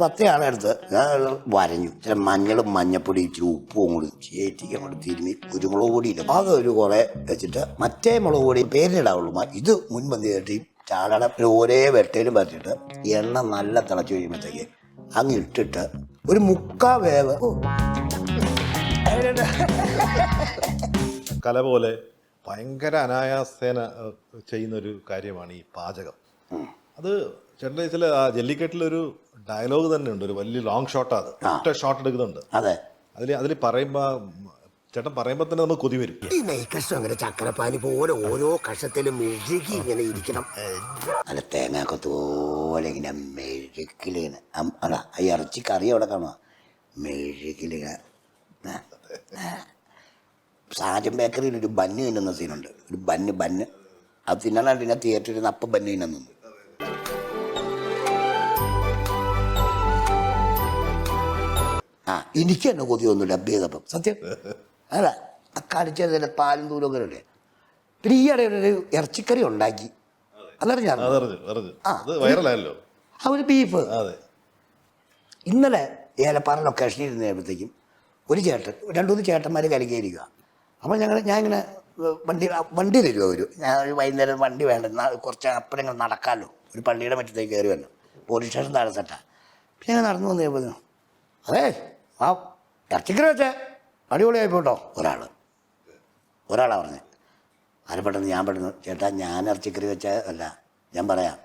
10 ആളെടുത്ത് വരഞ്ഞു. ഇച്ചിരി മഞ്ഞളും മഞ്ഞപ്പൊടി ഇച്ചിരി ഉപ്പും കൂടി ചേറ്റിക്ക് അങ്ങോട്ട് തിരുമ്മി കുരുമുളക് പൊടിയില്ല അതൊരു കുറെ വെച്ചിട്ട് മറ്റേ മുളക് പൊടി പേരിടാവുള്ളൂ. ഇത് മുൻപന്തി കെട്ടി ചാടണം ഒരേ വെട്ടയിലും പറ്റിയിട്ട് എണ്ണ നല്ല തിളച്ച് കഴിയുമ്പോഴത്തേക്ക് അങ്ങ് ഇട്ടിട്ട് ഒരു 3/4 വേവ്. കല പോലെ ഭയങ്കര അനായാസേന ചെയ്യുന്നൊരു കാര്യമാണ് ഈ പാചകം. അത് ചേട്ടൻ്റെ ചില ആ ജല്ലിക്കെട്ടിലൊരു ഡയലോഗ് തന്നെ ഉണ്ട്, ഒരു വലിയ ലോങ് ഷോട്ടാണ് അത്, ഒറ്റ ഷോട്ട് എടുക്കുന്നുണ്ട്. അതെ, അതിൽ പറയുമ്പോൾ ചേട്ടൻ പറയുമ്പോൾ തന്നെ നമുക്ക് കൊതി വരും. ഈ നെയ്ക്കഷ്ടം അങ്ങനെ ചക്കരപ്പാനി പോലെ ഓരോ കഷത്തിലും മെഴുകി ഇങ്ങനെ ഇരിക്കണം. അല്ല തേങ്ങാക്കത്തോലെ ഇങ്ങനെ മെഴുകിലിങ്ങനെ അതാ ഈ ഇറച്ചി കറി അവിടെ കാണുക മെഴുകിലിങ്ങനെ. സാജൻ ബേക്കറിയിൽ ഒരു ബന്ന് തിന്നുന്ന സീനുണ്ട്. ഒരു ബന്ന് അത് തിന്നണ പിന്നെ തിയേറ്ററിൽ നിന്ന് അപ്പം ബന്ന് തിന്നു. എനിക്ക് തന്നെ കൊതിയൊന്നും ഡബ് ചെയ്തപ്പം സത്യം അല്ല കടിച്ചതിൻ്റെ പാലും തൂലൊക്കെ ഇല്ലേ. പിന്നെ ഈ ഇടയിലൊരു ഇറച്ചിക്കറി ഉണ്ടാക്കി അതറിഞ്ഞാൽ ഒരു ബീഫ്. ഇന്നലെ ഏലപ്പാറ ലൊക്കേഷനിൽ ഇരുന്ന് കഴിയുമ്പോഴത്തേക്കും ഒരു ചേട്ടൻ 2-3 ചേട്ടന്മാർ കലകിയിരിക്കുക. അപ്പോൾ ഞാൻ ഇങ്ങനെ വണ്ടിയിലിരുക ഞാൻ വൈകുന്നേരം വണ്ടി വേണ്ട കുറച്ച് അപ്പഴങ്ങൾ നടക്കാമല്ലോ, ഒരു പള്ളിയുടെ മറ്റത്തേക്ക് കയറി വരണം, പോലീസ് സ്റ്റേഷൻ താഴെ സെറ്റാ. പിന്നെ ഞാൻ നടന്നു വന്നു കഴിയുമ്പോൾ അതെ ആ ഇറച്ചിക്കറി വെച്ചേ അടിപൊളിയായി പോട്ടോ ഒരാളാണ് പറഞ്ഞത്. അത് പെട്ടെന്ന് ഞാൻ പെട്ടെന്ന് ചേട്ടാ ഞാൻ ഇറച്ചിക്കറി വെച്ചാൽ അല്ല, ഞാൻ പറയാം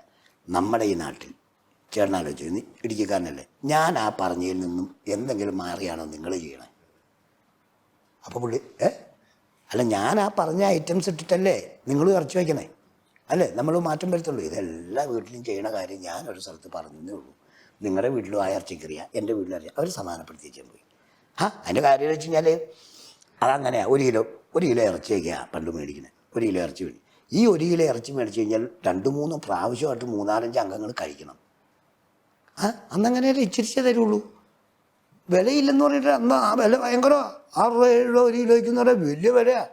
നമ്മുടെ ഈ നാട്ടിൽ ചേട്ടനാലോചിച്ചു നീ ഇടുക്കിക്കാരനല്ലേ, ഞാൻ ആ പറഞ്ഞതിൽ നിന്നും എന്തെങ്കിലും മാറിയാണോ നിങ്ങൾ ചെയ്യണേ? അപ്പോൾ പുള്ളി അല്ല ഞാൻ ആ പറഞ്ഞ ഐറ്റംസ് ഇട്ടിട്ടല്ലേ നിങ്ങൾ ഇറച്ചി വയ്ക്കണേ, അല്ലേ നമ്മൾ മാറ്റം വരുത്തുള്ളൂ. ഇതെല്ലാ വീട്ടിലും ചെയ്യണ കാര്യം ഞാനൊരു സ്ഥലത്ത് പറഞ്ഞതേ ഉള്ളൂ. നിങ്ങളുടെ വീട്ടിലും ആ ഇറച്ചിക്കറിയാം, എൻ്റെ വീട്ടിലും അറിയാം. അവർ സമാധാനപ്പെടുത്തി വെച്ചാൽ പോയി. അതിൻ്റെ കാര്യം വെച്ച് കഴിഞ്ഞാൽ അതങ്ങനെയാണ്. 1 കിലോ ഇറച്ചി വയ്ക്കുക പണ്ട് മേടിക്കുന്നത്. 1 കിലോ ഇറച്ചി മേടിക്കും. ഈ 1 കിലോ ഇറച്ചി മേടിച്ച് കഴിഞ്ഞാൽ 2-3 പ്രാവശ്യമായിട്ട് 3-4-5 അംഗങ്ങൾ കഴിക്കണം. അന്നങ്ങനെ ഇച്ചിരിച്ചേ തരുള്ളൂ. വിലയില്ലെന്ന് പറഞ്ഞിട്ട് അന്ന് ആ വില ഭയങ്കര 6-7 രൂപ 1 കിലോയ്ക്ക് എന്ന് പറഞ്ഞാൽ വലിയ വിലയാണ്.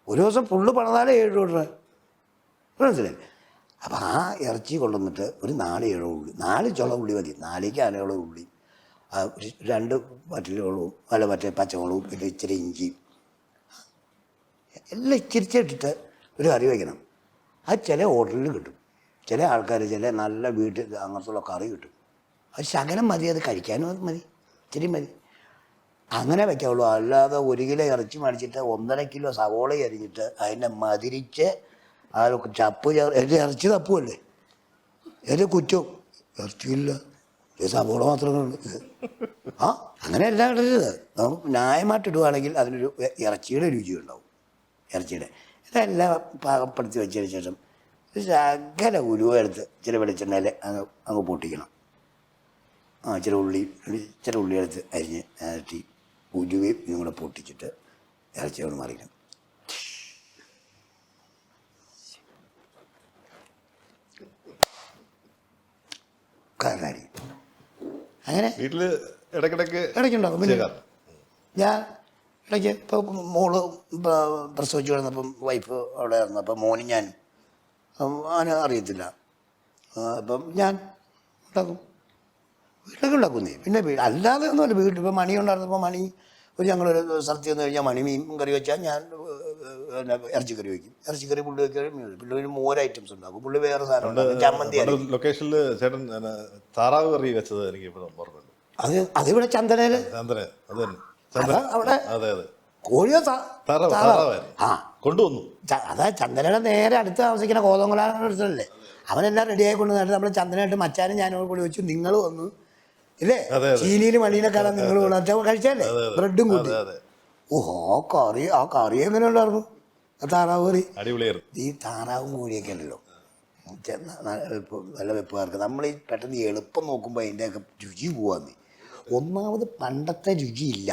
ഒരു ദിവസം ഫുള്ള് പണിതാലേ 7 രൂപ മനസ്സിലായി. അപ്പം ആ ഇറച്ചി കൊണ്ടുവന്നിട്ട് ഒരു 4-7 ഉള്ളി, 4 ചുള ഉള്ളി മതി, 4 ആനയുള്ള ഉള്ളി, 2 വറ്റലുകളും അല്ല മറ്റേ പച്ചമുളകും, പിന്നെ ഇച്ചിരി ഇഞ്ചി എല്ലാം ഇച്ചിരിച്ചിട്ടിട്ട് ഒരു കറി വയ്ക്കണം. അത് ചില ഹോട്ടലിൽ കിട്ടും, ചില ആൾക്കാർ ചില നല്ല വീട്ടിൽ അങ്ങനത്തുള്ള കറി കിട്ടും. അത് ശകലം മതി, അത് കഴിക്കാനും അത് മതി, ഇച്ചിരി മതി, അങ്ങനെ വയ്ക്കാവുള്ളൂ. അല്ലാതെ 1 കിലോ ഇറച്ചി മേടിച്ചിട്ട് 1.5 കിലോ സവോള അരിഞ്ഞിട്ട് അതിനെ മതിരിച്ച് ആ ചപ്പ് എൻ്റെ ഇറച്ചി തപ്പുമല്ലേ, എൻ്റെ കുറ്റവും ഇറച്ചിയില്ല സവോള മാത്രമേ അങ്ങനെ എല്ലാം ഇടരുത്. നമുക്ക് ന്യായമായിട്ട് ഇടുകയാണെങ്കിൽ അതിനൊരു ഇറച്ചിയുടെ രുചി ഉണ്ടാവും. ഇറച്ചിയുടെ ഇതെല്ലാം പാകപ്പെടുത്തി വെച്ചതിന് ശേഷം ശകല ഉലുവ എടുത്ത് ഇച്ചിരി വെളിച്ചെണ്ണയിൽ അങ്ങ് പൊട്ടിക്കണം. ഇച്ചിരി ഉള്ളി എടുത്ത് അരിഞ്ഞ് ഇറച്ചി ഉലുവയും ഇതും കൂടെ പൊട്ടിച്ചിട്ട് ഇറച്ചിയോട് മറിക്കണം. കാരണി അങ്ങനെ വീട്ടില് ഇടയ്ക്കുണ്ടാകും. പിന്നെ ഞാൻ ഇടയ്ക്ക് ഇപ്പോൾ മോള് പ്രസവിച്ച് കിടന്നപ്പം വൈഫ് അവിടെ ഇറന്നപ്പം മോനും ഞാൻ അവന് അറിയത്തില്ല. അപ്പം ഞാൻ ഉണ്ടാക്കും, വീട്ടിലൊക്കെ ഉണ്ടാക്കുന്നേ. പിന്നെ അല്ലാതെ ഒന്നുമല്ല, വീട്ടിൽ ഇപ്പോൾ മണി ഉണ്ടായിരുന്നപ്പോൾ മണി ഞങ്ങളൊരു സ്ഥലത്ത് ചെന്ന് കഴിഞ്ഞാൽ മണി മീൻ കറി വെച്ചാൽ ഞാൻ ഇറച്ചിക്കറി വയ്ക്കും. ഇറച്ചിക്കറി പുള്ളി വയ്ക്കാൻ പുള്ളി മോര് ഐറ്റംസ് ഉണ്ടാക്കും. പുള്ളി വേറെ സാധനം ചമ്മന്തി. ലൊക്കേഷനിൽ ചേട്ടൻ താറാവ് കറി വെച്ചത് എനിക്ക് ഓർമ്മയുണ്ട്. അതിവിടെ ചന്ദനയില് അവിടെ കോഴിയോ കൊണ്ടുവന്നു. അതാ ചന്ദനയുടെ നേരെ അടുത്ത് താമസിക്കുന്ന കോതമംഗലം അടുത്തല്ലേ. അവനെല്ലാം റെഡിയായി കൊണ്ട് നേരത്തെ നമ്മൾ ചന്ദനമായിട്ട് മച്ചാനും ഞാനും കൂടി വെച്ചു. നിങ്ങൾ വന്നു ഇല്ലേ, ചീനിയിൽ മണീനെ കാണാൻ നിങ്ങൾ കഴിച്ചല്ലേ, ബ്രെഡും കൂട്ടി. ആ കറി എങ്ങനെ ഉണ്ടായിരുന്നു? താറാവ് കറി അടിപൊളിയായിരുന്നു. ഈ താറാവും കോഴിയൊക്കെ ഉണ്ടല്ലോ നല്ല വെപ്പുകാർക്ക് നമ്മൾ ഈ പെട്ടെന്ന് എളുപ്പം നോക്കുമ്പോൾ അതിൻ്റെയൊക്കെ രുചി പോവാന്ന്. ഒന്നാമത് പണ്ടത്തെ രുചിയില്ല.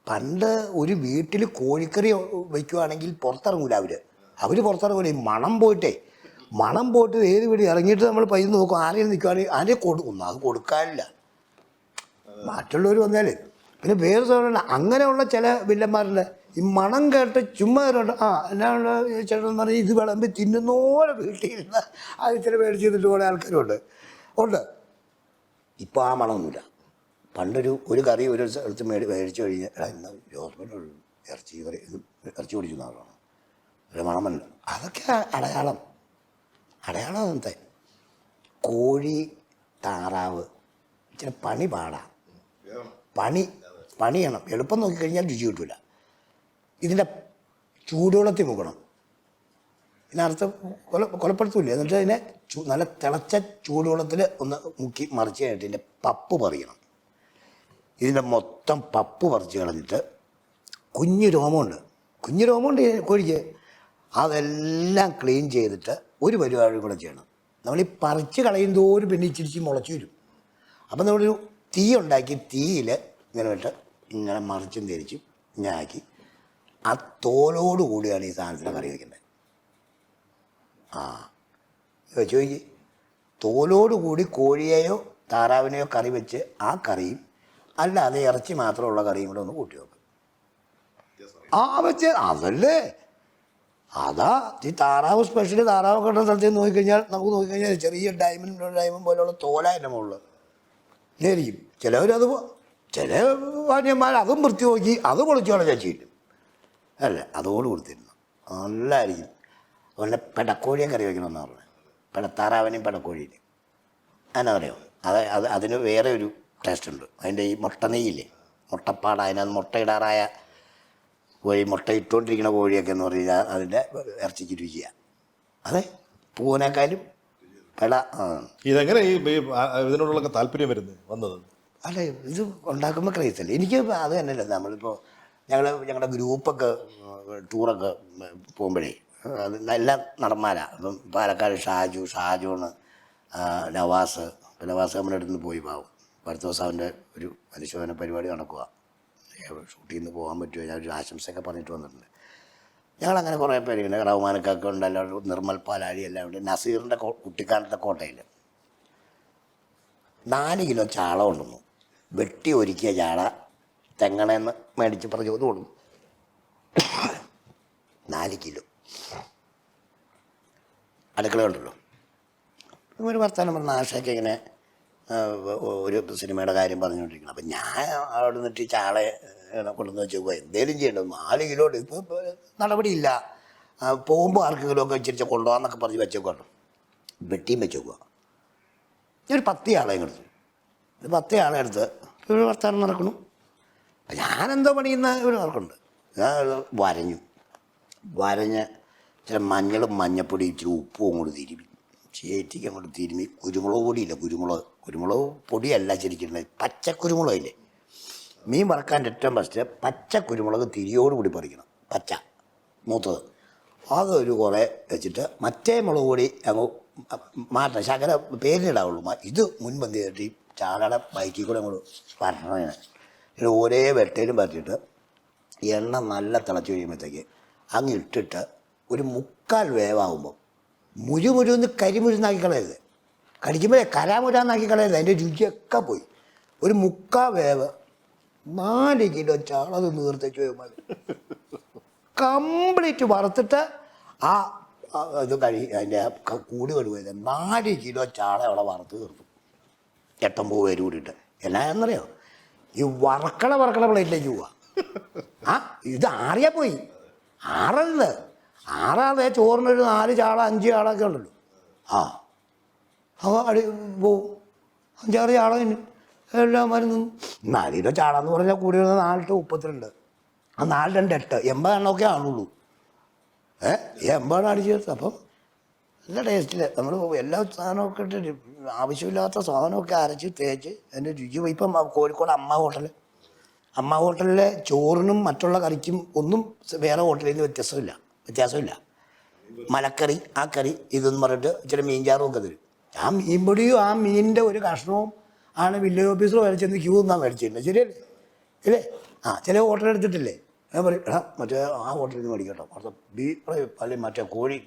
പണ്ട് ഒരു വീട്ടിൽ കോഴിക്കറി വയ്ക്കുകയാണെങ്കിൽ പുറത്തിറങ്ങൂല അവർ പുറത്തിറങ്ങൂല. ഈ മണം പോയിട്ട് ഏത് വീട് ഇറങ്ങിയിട്ട് നമ്മൾ പൈസ നോക്കും. ആരെയും നിൽക്കുകയാണെങ്കിൽ ആരെയും കൊടുക്കും, അത് കൊടുക്കാനില്ല മറ്റുള്ളവർ വന്നാൽ. പിന്നെ വേറെ സാധനം അങ്ങനെയുള്ള ചില വില്ലന്മാരുടെ ഈ മണം കേട്ട് ചുമ്മാ എന്നാണ് ചേട്ടൻ പറഞ്ഞാൽ ഇത് വിളമ്പി തിന്നുന്നോലെ വീട്ടിൽ ഇരുന്ന് അത് ചില മേടിച്ച് തിന്നിട്ട് പോലെ ആൾക്കാരുണ്ട്. ഇപ്പോൾ ആ മണമൊന്നുമില്ല. ഒരു കറി ഒരു സ്ഥലത്ത് മേടിച്ചു കഴിഞ്ഞാൽ എടാ ഇന്ന് ജോസ്മിൻ്റെ ഇറച്ചി കറി ഇറച്ചി പിടിച്ചു എന്നാണ് ഒരു മണമല്ല. അതൊക്കെ അടയാളം അന്നത്തെ. കോഴി താറാവ് ഇച്ചിരി പണി പാടാം, പണി ചെയ്യണം. എളുപ്പം നോക്കിക്കഴിഞ്ഞാൽ രുചി കിട്ടില്ല. ഇതിൻ്റെ ചൂടുവെള്ളത്തിൽ മുക്കണം. ഇതിനർത്ഥം കൊലപ്പെടുത്തില്ല. എന്നിട്ട് അതിനെ നല്ല തിളച്ച ചൂടുവെള്ളത്തിൽ ഒന്ന് മുക്കി മറിച്ച് കഴിഞ്ഞിട്ട് ഇതിൻ്റെ പപ്പ് പറിക്കണം. ഇതിൻ്റെ മൊത്തം പപ്പ് പറിച്ച് കളഞ്ഞിട്ട് കുഞ്ഞു രോമമുണ്ട് കോഴിക്ക്. അതെല്ലാം ക്ലീൻ ചെയ്തിട്ട് ഒരു പരിപാടി കൂടെ ചെയ്യണം. നമ്മൾ ഈ പറിച്ച് കളയുന്തോറും പിന്നെ ഇച്ചിരിച്ച് മുളച്ചു വരും. അപ്പം നമ്മളൊരു തീ ഉണ്ടാക്കി തീയിൽ ഇങ്ങനെ ഇട്ട് ഇങ്ങനെ മറിച്ചും തിരിച്ചും ഇങ്ങനെ ആക്കി ആ തോലോട് കൂടിയാണ് ഈ സാധനത്തിന് കറി വയ്ക്കേണ്ടത്. വെച്ച് നോക്കി, തോലോട് കൂടി കോഴിയെയോ താറാവിനെയോ കറി വെച്ച് ആ കറിയും അല്ലാതെ ഇറച്ചി മാത്രമുള്ള കറിയും കൂടെ ഒന്ന് കൂട്ടി വെക്കും. വെച്ച് അതല്ലേ അതാ ഈ താറാവ് സ്പെഷ്യൽ. താറാവ് കിട്ടുന്ന സ്ഥലത്ത് നമുക്ക് നോക്കിക്കഴിഞ്ഞാൽ ചെറിയ ഡയമണ്ട് പോലെയുള്ള തോലായതിൻ്റെ മുകളിൽ നേരിക്കും. ചില വാന്യന്മാർ അതും വൃത്തി നോക്കി അത് പൊളിച്ചു കളഞ്ഞാൽ ചെയ്യും അല്ലേ, അതോട് കൊടുത്തിരുന്നു നല്ലതായിരിക്കും. അതുപോലെ പെടക്കോഴിയും കറി വയ്ക്കണമെന്നാണ് പറഞ്ഞത്. താറാവിനെയും പെടക്കോഴിയിലും എന്നാ പറയുമോ, അതിന് വേറെ ഒരു ടേസ്റ്റ് ഉണ്ട്. അതിൻ്റെ ഈ മുട്ട നെയ്യില്ലേ, മുട്ടപ്പാട, അതിനകത്ത് മുട്ടയിടാറായ കോഴി, മുട്ട ഇട്ടുകൊണ്ടിരിക്കുന്ന കോഴിയൊക്കെ എന്ന് പറഞ്ഞാൽ അതിൻ്റെ ഇറച്ചിക്ക് രുചിയാണ്. അതെ, പൂവിനേക്കാളും ഇതെങ്ങനെ ഇതിനോടുള്ള താല്പര്യം വന്നത്? അല്ല, ഇത് ഉണ്ടാക്കുമ്പോൾ ക്രൈസല്ലേ. എനിക്ക് അത് തന്നെയല്ല. നമ്മളിപ്പോൾ ഞങ്ങളുടെ ഗ്രൂപ്പൊക്കെ ടൂറൊക്കെ പോകുമ്പോഴേ എല്ലാം നടന്മാരാണ്. ഇപ്പം പാലക്കാട് ഷാജൂണ്, നവാസ് നമ്മുടെ അടുത്ത് നിന്ന് പോയി പാവും. അടുത്ത ദിവസം അവൻ്റെ ഒരു അനുശോചന പരിപാടി നടക്കുക. ഷൂട്ടിൽ നിന്ന് പോകാൻ പറ്റുമോ, ഞാൻ ഒരു ആശംസയൊക്കെ പറഞ്ഞിട്ട് വന്നിട്ടുണ്ട്. ഞങ്ങളങ്ങനെ കുറേ പേര് ഇങ്ങനെ റഹ്മാനക്കൊക്കെ ഉണ്ട്, എല്ലാവരും നിർമ്മൽ പാലാഴി എല്ലാം ഉണ്ട്. നസീറിൻ്റെ കുട്ടിക്കാലത്തെ കോട്ടയിൽ 4 കിലോ ചാള കൊണ്ടുവന്നു. വെട്ടി ഒരുക്കിയ ചാള തെങ്ങണേന്ന് മേടിച്ച് പറഞ്ഞു കൊടുക്കും. 4 കിലോ അടുക്കളയുണ്ടല്ലോ. ഒരു വർത്തമാനം പറഞ്ഞ ആശയൊക്കെ ഇങ്ങനെ ഒരു സിനിമയുടെ കാര്യം പറഞ്ഞുകൊണ്ടിരിക്കണം. അപ്പം ഞാൻ അവിടെ നിന്നിട്ട് ചാള കൊണ്ടുവന്ന് വെച്ചേക്കുക, എന്തേലും ചെയ്യേണ്ടത്. 4 കിലോ ഇപ്പോൾ നടപടിയില്ല. പോകുമ്പോൾ ആർക്കെങ്കിലും ഒക്കെ വെച്ചിരിച്ച കൊണ്ടുപോകാമെന്നൊക്കെ പറഞ്ഞ് വെച്ചേക്കുവാണ്. വെട്ടിയും വെച്ചേക്കുക. ഞാൻ ഒരു 10 ആളെ എടുത്തു. ഒരു 10 ആളെ എടുത്ത് ഒരു വർത്തമാനം നടക്കണു. ഞാനെന്തോ പണിയുന്ന ഒരു നടക്കുന്നുണ്ട്. ഞാൻ വരഞ്ഞ് ചില മഞ്ഞളും മഞ്ഞപ്പൊടി ഇച്ചിരി ഉപ്പും അങ്ങോട്ട് തിരുമി ചേറ്റിക്ക് അങ്ങോട്ട് തിരുമി. കുരുമുളക് പൊടിയില്ല, കുരുമുളക് പൊടിയല്ല ശരിക്കും, പച്ചക്കുരുമുളകില്ലേ. മീൻ വറക്കാൻ ഏറ്റവും ഫസ്റ്റ് പച്ച കുരുമുളക് തിരിയോടുകൂടി പറിക്കണം, പച്ച മൂത്തത്. അതൊരു കുറേ വെച്ചിട്ട് മറ്റേ മുളക് പൊടി അങ്ങ് മാറ്റണം, ശകല പേരിനിടാവുള്ളൂ. ഇത് മുൻപന്തി കയറ്റി ചാളയുടെ ബൈക്കിൽ കൂടെ അങ്ങോട്ട് പരട്ടണം. ഇങ്ങനെ ഒരേ വെട്ടയിലും പരത്തിയിട്ട് എണ്ണ നല്ല തിളച്ച് കഴിയുമ്പോഴത്തേക്ക് അങ്ങ് ഇട്ടിട്ട് ഒരു 3/4 വേവാകുമ്പോൾ മുരുന്ന് കരിമുരുന്നാക്കി കളയരുത്. കടിക്കുമ്പോഴേ കരാമുരാന്നാക്കി കളയരുത്, അതിൻ്റെ രുചിയൊക്കെ പോയി. ഒരു 3/4 വേവ് 4 കിലോ ചാള തിന്ന് തീർത്തേക്ക് മതി. കംപ്ലീറ്റ് വറുത്തിട്ട് ഇത് അതിൻ്റെ കൂടി വരുന്നത് 4 കിലോ ചാള അവിടെ വറുത്ത് തീർത്തു. 8-9 പേര് കൂടിയിട്ട്. എന്നാന്നറിയോ, ഈ വറക്കണ പ്ലേറ്റിലേക്ക് പോവാ. ഇത് ആറിയാൽ പോയി. ആറാതെ ചോറിനൊരു 4 ചാള 5 ചാളൊക്കെ ഉണ്ടല്ലോ. അടി പോവും. 5-6 ചാള തന്നെ എല്ലാം മരുന്ന്. 4 കിലോ ചാള എന്ന് പറഞ്ഞാൽ കൂടി വരുന്നത് 4-32. 4-2-8 80 എണ്ണമൊക്കെ ആണുള്ളൂ. 80 അടിച്ച് ചേർത്ത്. അപ്പം നല്ല ടേസ്റ്റിൽ നമ്മൾ എല്ലാ സാധനമൊക്കെ ഇട്ട് ആവശ്യമില്ലാത്ത സാധനമൊക്കെ അരച്ച് തേച്ച് അതിൻ്റെ രുചി. ഇപ്പം കോഴിക്കോട് അമ്മ ഹോട്ടലിലെ ചോറിനും മറ്റുള്ള കറിക്കും ഒന്നും വേറെ ഹോട്ടലിൽ നിന്ന് വ്യത്യാസമില്ല. മലക്കറി, ആ കറി ഇതെന്ന് പറഞ്ഞിട്ട് ഇച്ചിരി മീൻചാറും ഒക്കെ തരും. ആ മീൻപൊടിയും ആ മീനിൻ്റെ ഒരു കഷ്ണവും ആണ് വില്ലേജ് ഓഫീസർ വരെ ചെന്ന് ക്യൂ നിന്നാണ് മേടിച്ചിട്ടുണ്ട്. ശരിയല്ലേ ഇല്ലേ? ചില ഹോട്ടൽ എടുത്തിട്ടില്ലേ, ഞാൻ പറയും മറ്റേ ആ ഹോട്ടലിൽ നിന്ന് മേടിക്കട്ടോ, അടുത്ത ബീഫ് അല്ലെങ്കിൽ മറ്റേ കോഴി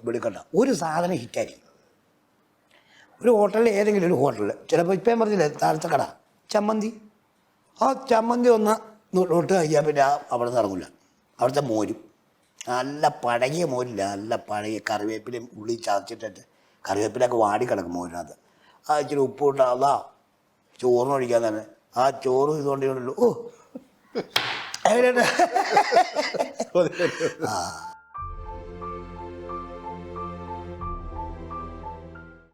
വെടിക്കണ്ട. ഒരു സാധനം ഹിറ്റായിരിക്കും. ഒരു ഹോട്ടലിൽ, ഏതെങ്കിലും ഒരു ഹോട്ടലിൽ ചിലപ്പോൾ ഇപ്പം പറഞ്ഞില്ലേ താഴത്തെ കട ചമ്മന്തി, ആ ചമ്മന്തി ഒന്ന് നോട്ട് കഴിക്കാൻ പിന്നെ അവിടെ നിന്ന് ഇറങ്ങില്ല. അവിടുത്തെ മോരും നല്ല പഴകിയ മോരില്ല, നല്ല പഴകിയ കറിവേപ്പിലയും ഉള്ളി ചതച്ചിട്ടിട്ട്, കറിവേപ്പിലൊക്കെ വാടി കിടക്കും മോരിനകത്ത്. ഇച്ചിരി ഉപ്പുണ്ടാവുക, ചോറിന് ഒഴിക്കാൻ തന്നെ. ആ ചോറും ഇതുകൊണ്ടേ ഉള്ളൂ. ഓ എങ്ങനെയുണ്ട്? ആ